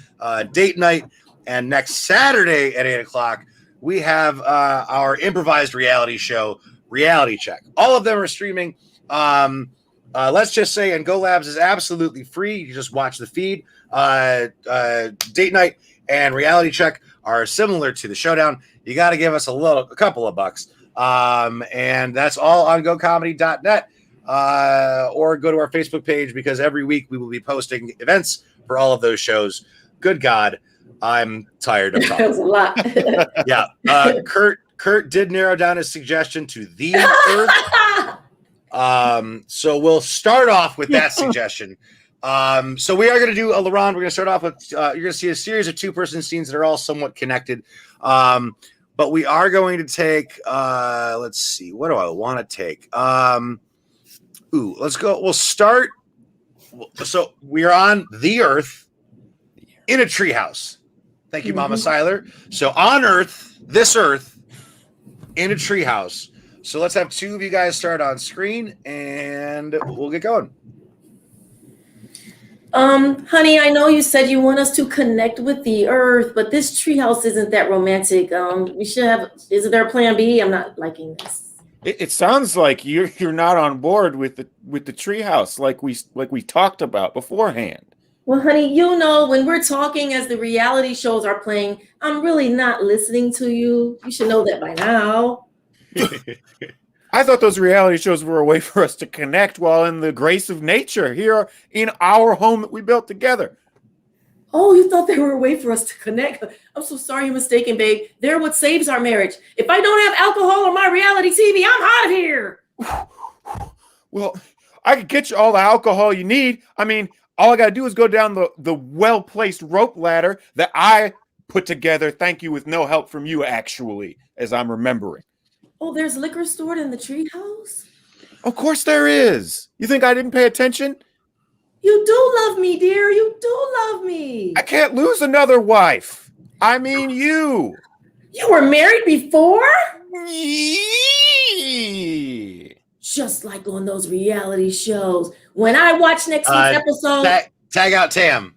date night. And next Saturday at 8 o'clock, we have our improvised reality show, Reality Check. All of them are streaming. Let's Just Say, and Go Labs is absolutely free. You just watch the feed. Date Night and Reality Check are similar to the Showdown. You got to give us a couple of bucks. And that's all on gocomedy.net. Or go to our Facebook page, because every week we will be posting events for all of those shows. Good God, I'm tired of talking. That was a lot. Yeah. Kurt did narrow down his suggestion to the Earth. So we'll start off with that suggestion. So we are going to do a LaRon. We're going to start off with, you're going to see a series of 2-person scenes that are all somewhat connected. But we are going to take, let's see, what do I want to take? Let's go. We'll start. So we are on the Earth in a treehouse. Thank you, Mama Seiler. So on Earth, this Earth, in a treehouse. So let's have two of you guys start on screen, and we'll get going. Honey, I know you said you want us to connect with the Earth, but this treehouse isn't that romantic. We should have. Is there a plan B? I'm not liking this. It sounds like you're not on board with the treehouse like we talked about beforehand. Well, honey, you know, when we're talking as the reality shows are playing, I'm really not listening to you. You should know that by now. I thought those reality shows were a way for us to connect while in the grace of nature here in our home that we built together. Oh, you thought they were a way for us to connect? I'm so sorry, you're mistaken, babe. They're what saves our marriage. If I don't have alcohol on my reality TV, I'm out of here. Well, I could get you all the alcohol you need. I mean, all I got to do is go down the well-placed rope ladder that I put together. Thank you, with no help from you, actually, as I'm remembering. Oh, there's liquor stored in the treehouse? Of course there is. You think I didn't pay attention? You do love me, dear. You do love me. I can't lose another wife. I mean you. You were married before? Yee. Just like on those reality shows. When I watch next week's episode. Tag out Tam.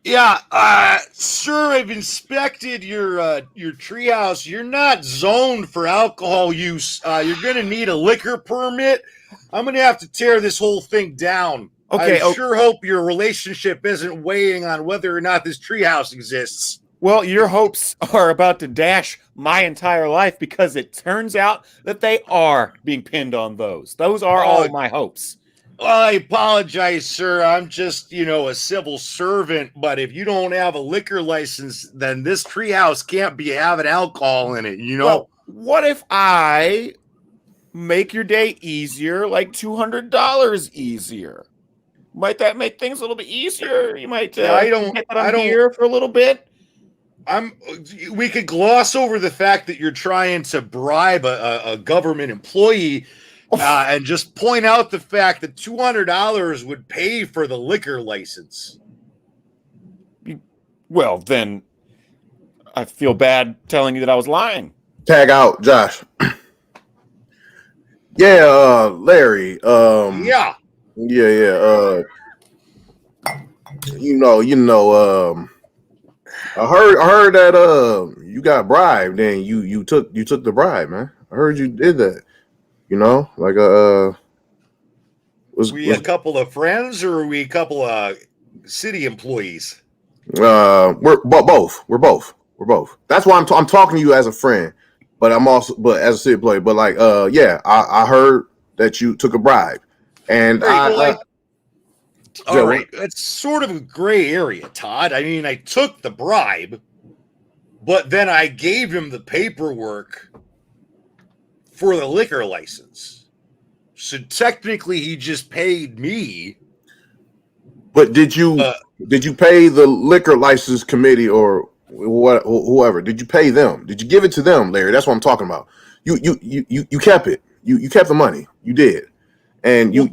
Yeah, sir, I've inspected your treehouse. You're not zoned for alcohol use. You're gonna need a liquor permit. I'm gonna have to tear this whole thing down. Okay, I sure hope your relationship isn't weighing on whether or not this treehouse exists. Well, your hopes are about to dash my entire life because it turns out that they are being pinned on those. Those are all my hopes. Well, I apologize, sir. I'm just, a civil servant. But if you don't have a liquor license, then this treehouse can't be having alcohol in it, Well, what if I make your day easier, like $200 easier? Might that make things a little bit easier? You might I don't here for a little bit. We could gloss over the fact that you're trying to bribe a government employee and just point out the fact that $200 would pay for the liquor license. Well, then I feel bad telling you that I was lying. Tag out, Josh. Yeah, Larry. Yeah. I heard that you got bribed and you took the bribe, man. I heard you did that. Was we a couple of friends or were we a couple of city employees? We're both. That's why I'm talking to you as a friend, but as a city employee. But I heard that you took a bribe, and all right, it's sort of a gray area, Todd. I mean, I took the bribe, but then I gave him the paperwork for the liquor license. So technically, he just paid me. But did you pay the liquor license committee or whoever? Did you pay them? Did you give it to them, Larry? That's what I'm talking about. You kept it. You kept the money. You did. And you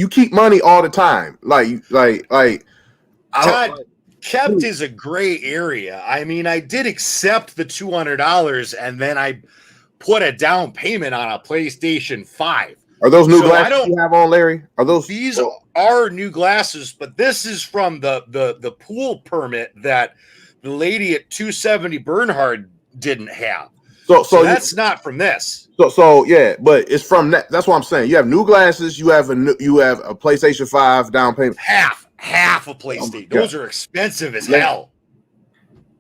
keep money all the time. Todd, kept is a gray area. I mean, I did accept the $200 and then I put a down payment on a PlayStation 5. Are those new glasses you have on, Larry? These are new glasses, but this is from the pool permit that the lady at 270 Bernhard didn't have. So that's not from this. So yeah, but it's from that. That's what I'm saying. You have new glasses. You have a PlayStation 5 down payment. Half a PlayStation. Those are expensive as hell.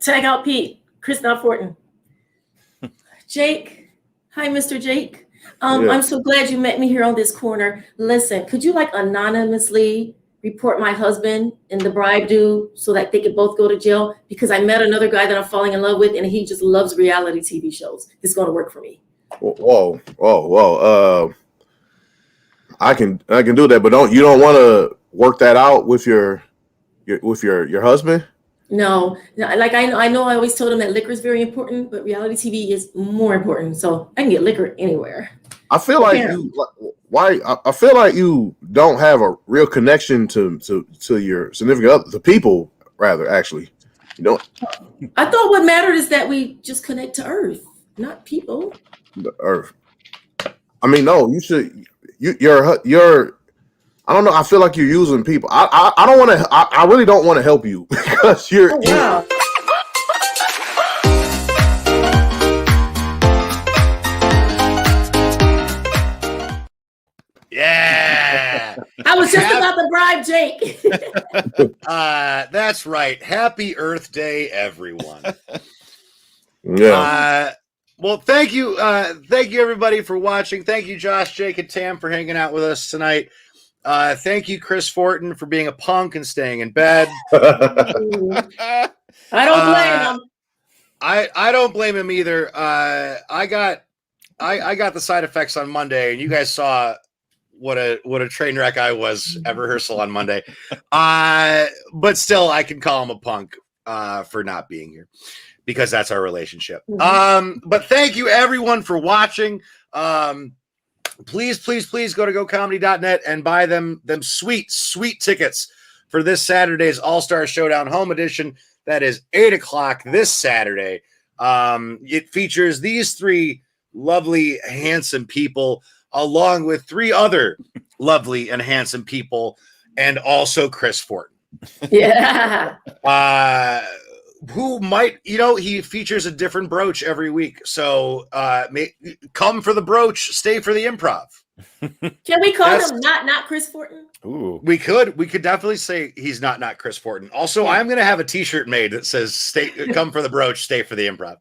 Tag out Pete, Chris Fortin, Jake. Hi, Mr. Jake. I'm so glad you met me here on this corner. Listen, could you anonymously report my husband and the bribe dude so that they could both go to jail? Because I met another guy that I'm falling in love with, and he just loves reality TV shows. It's going to work for me. Whoa. I can do that, but you don't want to work that out with your husband? No, I know I always told him that liquor is very important, but reality TV is more important. So I can get liquor anywhere. I feel like I feel like you don't have a real connection to your significant other, the people, rather, actually. You don't. I thought what mattered is that we just connect to Earth, not people. The Earth. I mean, no, you should. You're. I don't know. I feel like you're using people. I don't want to. I really don't want to help you because you're. Oh, wow. Yeah. I was just about to bribe Jake. That's right. Happy Earth Day, everyone. Yeah. Well, thank you everybody for watching. Thank you, Josh, Jake, and Tam for hanging out with us tonight. Thank you, Chris Fortin, for being a punk and staying in bed. I don't blame him. I don't blame him either. I got the side effects on Monday, and you guys saw what a train wreck I was at rehearsal on Monday. But still, I can call him a punk for not being here because that's our relationship. But thank you everyone for watching. please go to gocomedy.net and buy them sweet tickets for this Saturday's All-Star Showdown Home Edition. That is 8:00 this Saturday. It features these 3 lovely, handsome people, along with 3 other lovely and handsome people, and also Chris Fortin. Yeah. Who might, he features a different brooch every week. So come for the brooch, stay for the improv. Can we call him not Chris Fortin? Ooh. We could definitely say he's not Chris Fortin. Also, I'm going to have a t-shirt made that says come for the brooch, stay for the improv.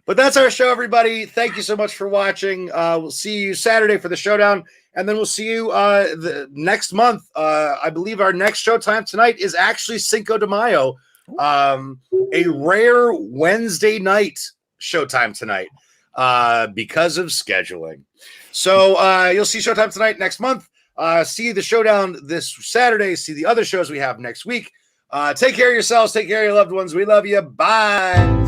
But that's our show, everybody. Thank you so much for watching. We'll see you Saturday for the showdown. And then we'll see you the next month. I believe our next Showtime Tonight is actually Cinco de Mayo, a rare Wednesday night Showtime Tonight because of scheduling. So you'll see Showtime Tonight next month. See the showdown this Saturday. See the other shows we have next week. Take care of yourselves. Take care of your loved ones. We love you. Bye.